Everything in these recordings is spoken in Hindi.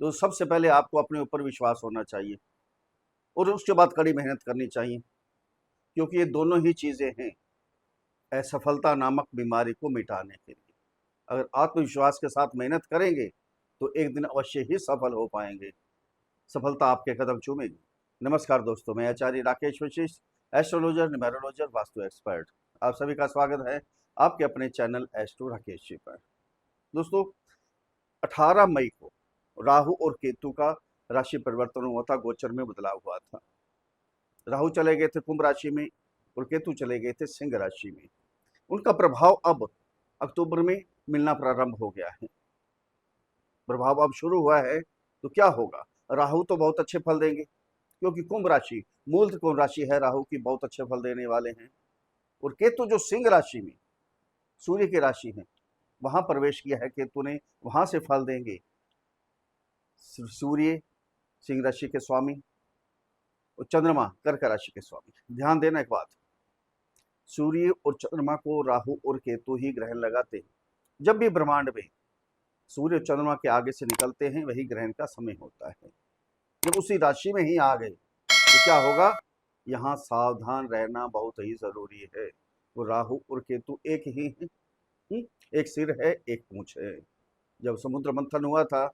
तो सबसे पहले आपको अपने ऊपर विश्वास होना चाहिए और उसके बाद कड़ी मेहनत करनी चाहिए, क्योंकि ये दोनों ही चीज़ें हैं असफलता नामक बीमारी को मिटाने के लिए। अगर आत्मविश्वास के साथ मेहनत करेंगे तो एक दिन अवश्य ही सफल हो पाएंगे, सफलता आपके कदम चूमेगी। नमस्कार दोस्तों, मैं आचार्य राकेश वशिष्ठ, एस्ट्रोलॉजर, न्यूमेरोलॉजर, वास्तु एक्सपर्ट। आप सभी का स्वागत है आपके अपने चैनल एस्ट्रो राकेश जी पर। दोस्तों, 18 मई को राहु और केतु का राशि परिवर्तन हुआ था, गोचर में बदलाव हुआ था। राहु चले गए थे कुंभ राशि में और केतु चले गए थे सिंह राशि में। उनका प्रभाव अब अक्टूबर में मिलना प्रारंभ हो गया है। प्रभाव अब शुरू हुआ है तो क्या होगा? राहु तो बहुत अच्छे फल देंगे, क्योंकि कुंभ राशि मूल कुंभ राशि है, राहु की बहुत अच्छे फल देने वाले हैं। और केतु जो सिंह राशि में सूर्य की राशि है, वहां प्रवेश किया है केतु ने, वहां से फल देंगे। सूर्य सिंह राशि के स्वामी और चंद्रमा कर्क राशि के स्वामी। ध्यान देना एक बात, सूर्य और चंद्रमा को राहु और केतु ही ग्रहण लगाते हैं। जब भी ब्रह्मांड में सूर्य और चंद्रमा के आगे से निकलते हैं, वही ग्रहण का समय होता है। जब उसी राशि में ही आ गए तो क्या होगा? यहाँ सावधान रहना बहुत ही जरूरी है। वो राहु और केतु एक ही है, एक सिर है एक पूंछ है। जब समुद्र मंथन हुआ था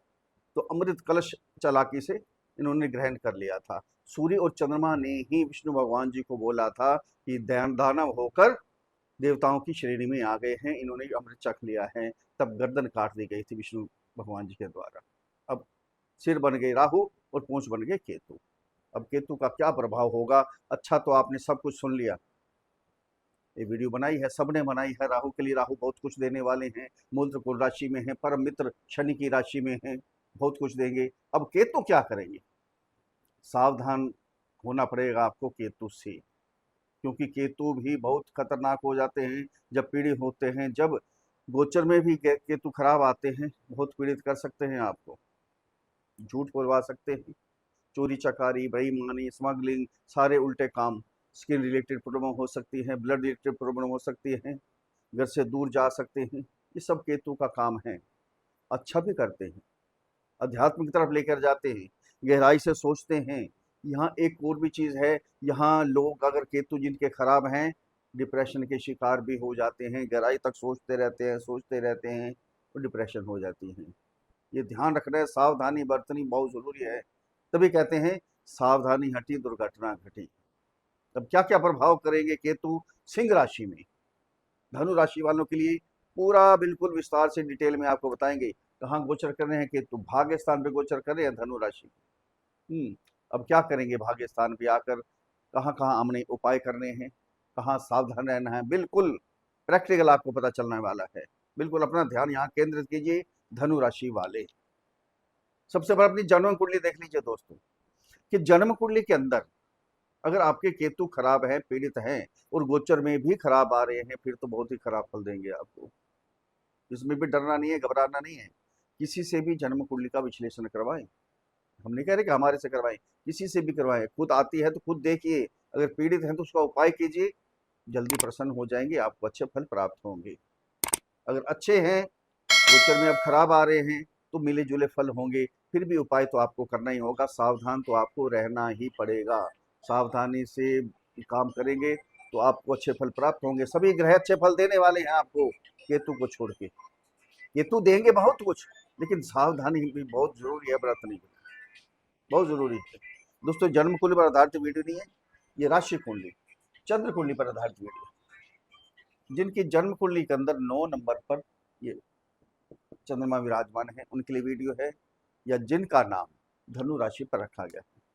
तो अमृत कलश चालाकी से इन्होंने ग्रहण कर लिया था। सूर्य और चंद्रमा ने ही विष्णु भगवान जी को बोला था कि दानव होकर देवताओं की श्रेणी में आ गए हैं, इन्होंने अमृत चख लिया है। तब गर्दन काट दी गई थी विष्णु भगवान जी के द्वारा। अब सिर बन गए राहु और पूंछ बन गए केतु। अब केतु का क्या प्रभाव होगा? अच्छा, तो आपने सब कुछ सुन लिया, ये वीडियो बनाई है, सबने बनाई है। राहु के लिए राहु बहुत कुछ देने वाले हैं, मूल त्रिकोण राशि में है, परम मित्र शनि की राशि में है, बहुत कुछ देंगे। अब केतु क्या करेंगे? सावधान होना पड़ेगा आपको केतु से, क्योंकि केतु भी बहुत खतरनाक हो जाते हैं जब पीड़ित होते हैं। जब गोचर में भी केतु खराब आते हैं, बहुत पीड़ित कर सकते हैं आपको, झूठ बोलवा सकते हैं, चोरी चकारी, बेईमानी, स्मगलिंग, सारे उल्टे काम, स्किन रिलेटेड प्रॉब्लम हो सकती है, ब्लड रिलेटेड प्रॉब्लम हो सकती है, घर से दूर जा सकते हैं। ये सब केतु का काम है। अच्छा भी करते हैं, अध्यात्म की तरफ लेकर जाते हैं, गहराई से सोचते हैं। यहाँ एक और भी चीज़ है, यहाँ लोग अगर केतु जिनके खराब हैं, डिप्रेशन के शिकार भी हो जाते हैं। गहराई तक सोचते रहते हैं, सोचते रहते हैं, तो डिप्रेशन हो जाती है। ये ध्यान रखना है, सावधानी बरतनी बहुत जरूरी है। तभी कहते हैं सावधानी हटी दुर्घटना घटी। तब क्या क्या प्रभाव करेंगे केतु सिंह राशि में? धनु राशि वालों के लिए पूरा बिल्कुल विस्तार से डिटेल में आपको बताएंगे। कहाँ गोचर कर रहे हैं केतु? भाग्य स्थान पे गोचर कर रहे हैं धनु राशि। अब क्या करेंगे भाग्य स्थान पे आकर? कहाँ कहाँ हमने उपाय करने हैं, कहाँ सावधान रहना है, बिल्कुल प्रैक्टिकल आपको पता चलने वाला है। बिल्कुल अपना ध्यान यहाँ केंद्रित कीजिए धनु राशि वाले। सबसे पहले अपनी जन्म कुंडली देख लीजिए दोस्तों, कि जन्म कुंडली के अंदर अगर आपके केतु खराब है, पीड़ित हैं और गोचर में भी खराब आ रहे हैं, फिर तो बहुत ही खराब फल देंगे आपको। इसमें भी डरना नहीं है, घबराना नहीं है। किसी से भी जन्म कुंडली का विश्लेषण करवाएं। हम नहीं कह रहे कि हमारे से करवाएं, किसी से भी करवाएं। खुद आती है तो खुद देखिए, अगर पीड़ित हैं तो उसका उपाय कीजिए, जल्दी प्रसन्न हो जाएंगे, आपको अच्छे फल प्राप्त होंगे। अगर अच्छे हैं, गोचर में अब खराब आ रहे हैं, तो मिले जुले फल होंगे। फिर भी उपाय तो आपको करना ही होगा, सावधान तो आपको रहना ही पड़ेगा। सावधानी से काम करेंगे तो आपको अच्छे फल प्राप्त होंगे। सभी ग्रह अच्छे फल देने वाले हैं आपको, केतु को छोड़ के। केतु देंगे बहुत कुछ, लेकिन सावधानी भी बहुत जरूरी है, बरतनी बहुत जरूरी है। दोस्तों, जन्म कुंडली पर आधारित वीडियो नहीं है, ये राशि कुंडली, चंद्र कुंडली पर आधारित वीडियो। जिनकी जन्म कुंडली के अंदर 9 नंबर पर ये चंद्रमा विराजमान है, उनके लिए वीडियो है, या जिनका नाम धनु राशि पर रखा गया है।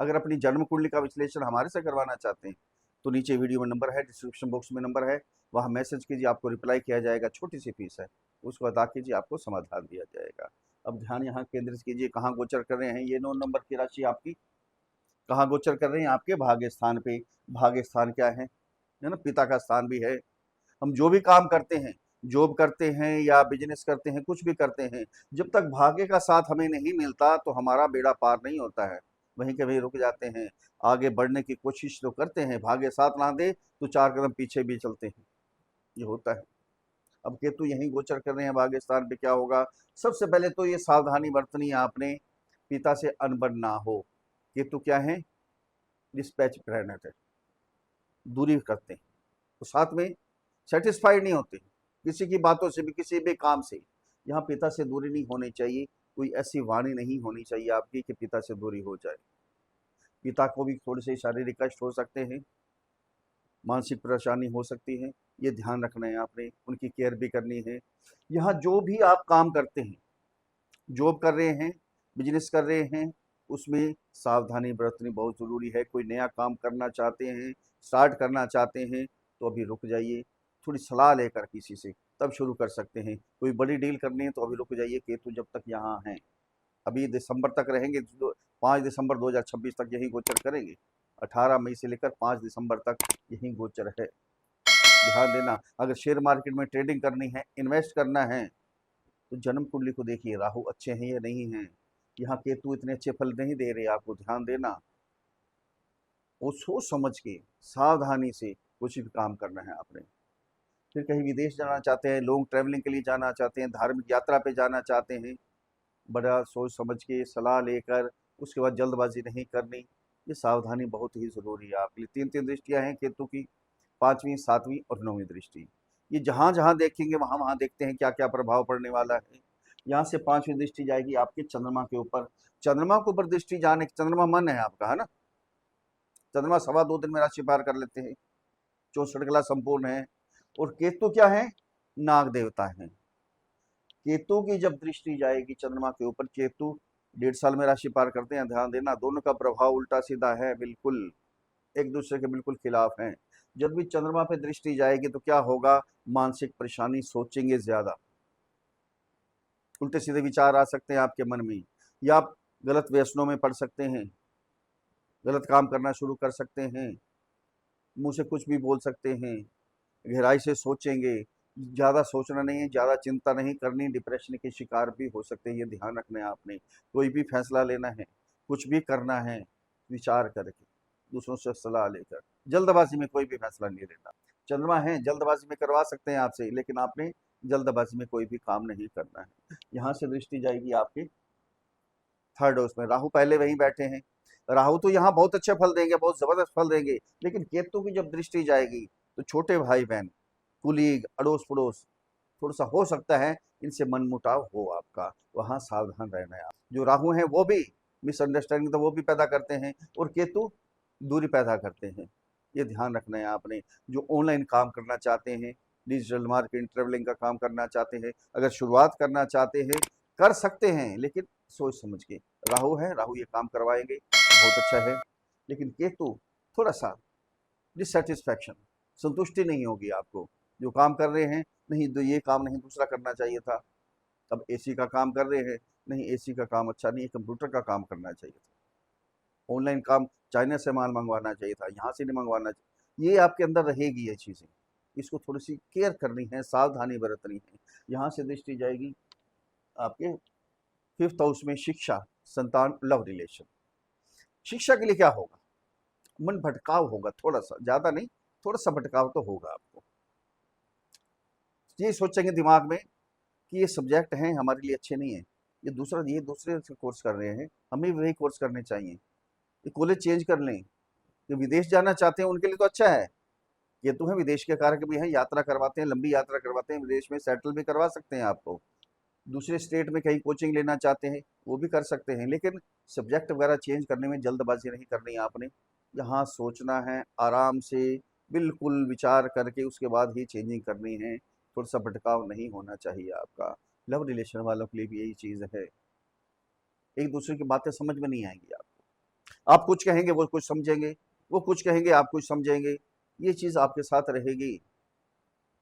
अगर अपनी जन्म कुंडली का विश्लेषण हमारे से करवाना चाहते हैं तो नीचे वीडियो में नंबर है, डिस्क्रिप्शन बॉक्स में नंबर है, वहाँ मैसेज कीजिए, आपको रिप्लाई किया जाएगा। छोटी सी फीस है, उसको अदा कीजिए, आपको समाधान दिया जाएगा। अब ध्यान यहाँ केंद्रित कीजिए, कहाँ गोचर कर रहे हैं ये 9 नंबर की राशि आपकी, कहाँ गोचर कर रहे हैं? आपके भाग्य स्थान पे। भाग्य स्थान क्या है ना? पिता का स्थान भी है। हम जो भी काम करते हैं, जॉब करते हैं या बिजनेस करते हैं, कुछ भी करते हैं, जब तक भाग्य का साथ हमें नहीं मिलता तो हमारा बेड़ा पार नहीं होता है, वहीं के वहीं रुक जाते हैं। आगे बढ़ने की कोशिश तो करते हैं, भाग्य साथ ना दे तो 4 कदम पीछे भी चलते हैं, ये होता है। अब केतु यहीं गोचर कर रहे हैं भाग्य स्थान पे, क्या होगा? सबसे पहले तो ये सावधानी बरतनी है आपने पिता से अनबन ना हो। केतु क्या है? डिस्पैच प्लैनेट है, दूरी करते हैं, तो साथ में सेटिस्फाइड नहीं होते किसी की बातों से भी, किसी भी काम से। यहाँ पिता से दूरी नहीं होनी चाहिए, कोई ऐसी वाणी नहीं होनी चाहिए आपकी कि पिता से दूरी हो जाए। पिता को भी थोड़े से शारीरिक कष्ट हो सकते हैं, मानसिक परेशानी हो सकती है, ये ध्यान रखना है आपने, उनकी केयर भी करनी है। यहाँ जो भी आप काम करते हैं, जॉब कर रहे हैं, बिजनेस कर रहे हैं, उसमें सावधानी बरतनी बहुत ज़रूरी है। कोई नया काम करना चाहते हैं, स्टार्ट करना चाहते हैं, तो अभी रुक जाइए, थोड़ी सलाह लेकर किसी से तब शुरू कर सकते हैं। कोई बड़ी डील करनी है तो अभी रुक जाइए, केतु जब तक यहाँ हैं, अभी दिसंबर तक रहेंगे, 5 दिसंबर 2026 तक यही गोचर करेंगे। 18 मई से लेकर 5 दिसंबर तक यही गोचर है। ध्यान देना, अगर शेयर मार्केट में ट्रेडिंग करनी है, इन्वेस्ट करना है, तो जन्म कुंडली को देखिए, राहु अच्छे हैं या नहीं हैं। यहाँ केतु इतने अच्छे फल नहीं दे रहे आपको, ध्यान देना। वो सोच समझ के सावधानी से कुछ भी काम करना है आपने। फिर कहीं विदेश जाना चाहते हैं, लॉन्ग ट्रैवलिंग के लिए जाना चाहते हैं, धार्मिक यात्रा पे जाना चाहते हैं, बड़ा सोच समझ के सलाह लेकर, उसके बाद जल्दबाजी नहीं करनी। ये सावधानी बहुत ही ज़रूरी है आपके लिए। 3 दृष्टियाँ हैं केतु की, 5वीं, 7वीं और 9वीं दृष्टि। ये जहाँ जहाँ देखेंगे वहाँ वहाँ देखते हैं क्या क्या प्रभाव पड़ने वाला है। यहाँ से 5वीं दृष्टि जाएगी आपके चंद्रमा के ऊपर। चंद्रमा के ऊपर दृष्टि जाने, चंद्रमा मन है आपका, है ना। चंद्रमा 2.25 दिन में राशि पार कर लेते हैं, 64 कला संपूर्ण है। और केतु क्या है? नाग देवता है। केतु की जब दृष्टि जाएगी चंद्रमा के ऊपर, केतु 1.5 साल में राशि पार करते हैं। ध्यान देना, दोनों का प्रभाव उल्टा सीधा है, बिल्कुल एक दूसरे के बिल्कुल खिलाफ हैं। जब भी चंद्रमा पे दृष्टि जाएगी तो क्या होगा? मानसिक परेशानी, सोचेंगे ज्यादा, उल्टे सीधे विचार आ सकते हैं आपके मन में, या आप गलत व्यसनों में पड़ सकते हैं, गलत काम करना शुरू कर सकते हैं, मुंह से कुछ भी बोल सकते हैं, गहराई से सोचेंगे। ज़्यादा सोचना नहीं है, ज़्यादा चिंता नहीं करनी, डिप्रेशन के शिकार भी हो सकते हैं, ये ध्यान रखना है आपने। कोई भी फैसला लेना है, कुछ भी करना है, विचार करके, दूसरों से सलाह लेकर, जल्दबाजी में कोई भी फैसला नहीं लेना। चंद्रमा है, जल्दबाजी में करवा सकते हैं आपसे, लेकिन आपने जल्दबाजी में कोई भी काम नहीं करना है। यहाँ से दृष्टि जाएगी आपके 3rd हाउस में। राहु पहले वहीं बैठे हैं। राहु तो यहाँ बहुत अच्छे फल देंगे, बहुत जबरदस्त फल देंगे, लेकिन केतु की जब दृष्टि जाएगी तो छोटे भाई बहन, कुलीग, अड़ोस पड़ोस, थोड़ा सा हो सकता है इनसे मनमुटाव हो आपका, वहां सावधान रहना है आप। जो राहु हैं वो भी मिसअंडरस्टैंडिंग तो वो भी पैदा करते हैं, और केतु दूरी पैदा करते हैं, ये ध्यान रखना है आपने। जो ऑनलाइन काम करना चाहते हैं, डिजिटल मार्केटिंग, ट्रेवलिंग का काम करना चाहते हैं, अगर शुरुआत करना चाहते हैं, कर सकते हैं, लेकिन सोच समझ के। राहु है, राहु ये काम करवाएंगे, बहुत अच्छा है। लेकिन केतु थोड़ा सा डिससेटिस्फैक्शन, संतुष्टि नहीं होगी आपको। जो काम कर रहे हैं, नहीं तो ये काम नहीं, दूसरा करना चाहिए था। अब एसी का काम कर रहे हैं, नहीं एसी का काम अच्छा नहीं, कंप्यूटर का काम करना चाहिए था। ऑनलाइन काम, चाइना से माल मंगवाना चाहिए था, यहाँ से नहीं मंगवाना चाहिए। ये आपके अंदर रहेगी ये चीज़ें, इसको थोड़ी सी केयर करनी है, सावधानी बरतनी है। यहाँ से दृष्टि जाएगी आपके 5th हाउस में, शिक्षा, संतान, लव रिलेशन। शिक्षा के लिए क्या होगा? मन भटकाव होगा, थोड़ा सा, ज्यादा नहीं, थोड़ा सा भटकाव तो होगा आपको। ये सोचेंगे दिमाग में कि ये सब्जेक्ट हैं हमारे लिए अच्छे नहीं है, ये दूसरे से कोर्स कर रहे हैं, हमें भी वही कोर्स करने चाहिए, ये कॉलेज चेंज कर लें। जो विदेश जाना चाहते हैं उनके लिए तो अच्छा है, ये तो है, विदेश के कारक भी हैं, यात्रा करवाते हैं, लंबी यात्रा करवाते हैं, विदेश में सेटल भी करवा सकते हैं आपको। दूसरे स्टेट में कहीं कोचिंग लेना चाहते हैं, वो भी कर सकते हैं, लेकिन सब्जेक्ट वगैरह चेंज करने में जल्दबाजी नहीं करनी है आपने। यहाँ सोचना है आराम से, बिल्कुल विचार करके उसके बाद ही चेंजिंग करनी है। थोड़ा सा भटकाव नहीं होना चाहिए आपका। लव रिलेशन वालों के लिए भी यही चीज़ है, एक दूसरे की बातें समझ में नहीं आएंगी आपको। आप कुछ कहेंगे वो कुछ समझेंगे, वो कुछ कहेंगे आप कुछ समझेंगे, ये चीज़ आपके साथ रहेगी।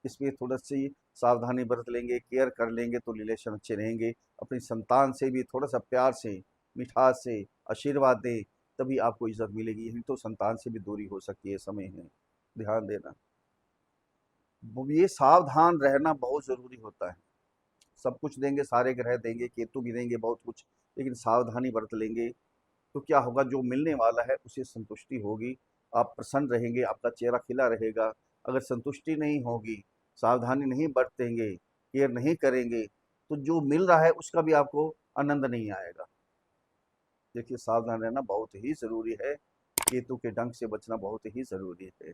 इसमें थोड़ा सी सावधानी बरत लेंगे, केयर कर लेंगे तो रिलेशन अच्छे रहेंगे। अपनी संतान से भी थोड़ा सा प्यार से, मिठास से आशीर्वाद दें, तभी आपको इज्जत मिलेगी, नहीं तो संतान से भी दूरी हो सकती है, समय है, ध्यान देना। ये सावधान रहना बहुत ज़रूरी होता है। सब कुछ देंगे, सारे ग्रह देंगे, केतु भी देंगे बहुत कुछ, लेकिन सावधानी बरत लेंगे तो क्या होगा? जो मिलने वाला है उसे संतुष्टि होगी, आप प्रसन्न रहेंगे, आपका चेहरा खिला रहेगा। अगर संतुष्टि नहीं होगी, सावधानी नहीं बरतेंगे, केयर नहीं करेंगे, तो जो मिल रहा है उसका भी आपको आनंद नहीं आएगा। देखिए, सावधान रहना बहुत ही ज़रूरी है। केतु के डंक से बचना बहुत ही ज़रूरी है।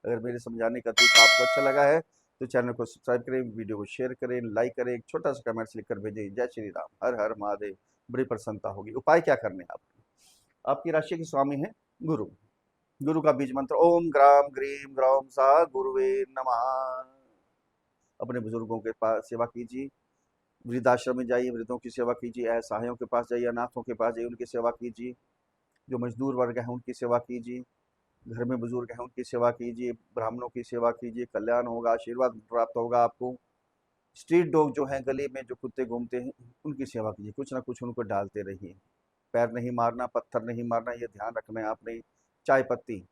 अगर मेरे समझाने का तरीका आपको अच्छा लगा है तो चैनल को सब्सक्राइब करें, वीडियो को शेयर करें, लाइक करें, एक छोटा सा कमेंट्स लिखकर भेजें। जय श्री राम, हर हर महादेव। बड़ी प्रसन्नता होगी। उपाय क्या करने हैं आपको? आपकी राशि के स्वामी है गुरु। गुरु का बीज मंत्र ओम ग्राम ग्रीम ग्रौम सा गुरुवे नमः। अपने बुजुर्गों के पास सेवा कीजिए, वृद्धाश्रम में जाइए, वृद्धों की सेवा कीजिए, असहायों के पास जाइए, अनाथों के पास जाइए, उनकी सेवा कीजिए। जो मजदूर वर्ग है उनकी सेवा कीजिए, घर में बुजुर्ग हैं उनकी सेवा कीजिए, ब्राह्मणों की सेवा कीजिए, कल्याण होगा, आशीर्वाद प्राप्त होगा आपको। स्ट्रीट डॉग जो हैं, गली में जो कुत्ते घूमते हैं, उनकी सेवा कीजिए, कुछ ना कुछ उनको डालते रहिए। पैर नहीं मारना, पत्थर नहीं मारना, ये ध्यान रखना है आपने। चाय पत्ती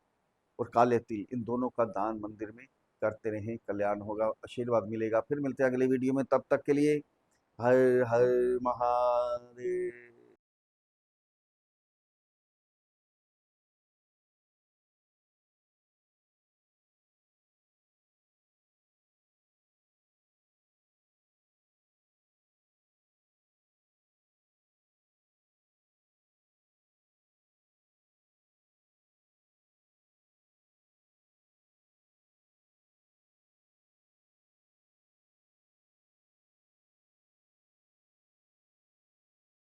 और काले तिल, इन दोनों का दान मंदिर में करते रहें, कल्याण होगा, आशीर्वाद मिलेगा। फिर मिलते हैं अगले वीडियो में, तब तक के लिए हर हर महादेव।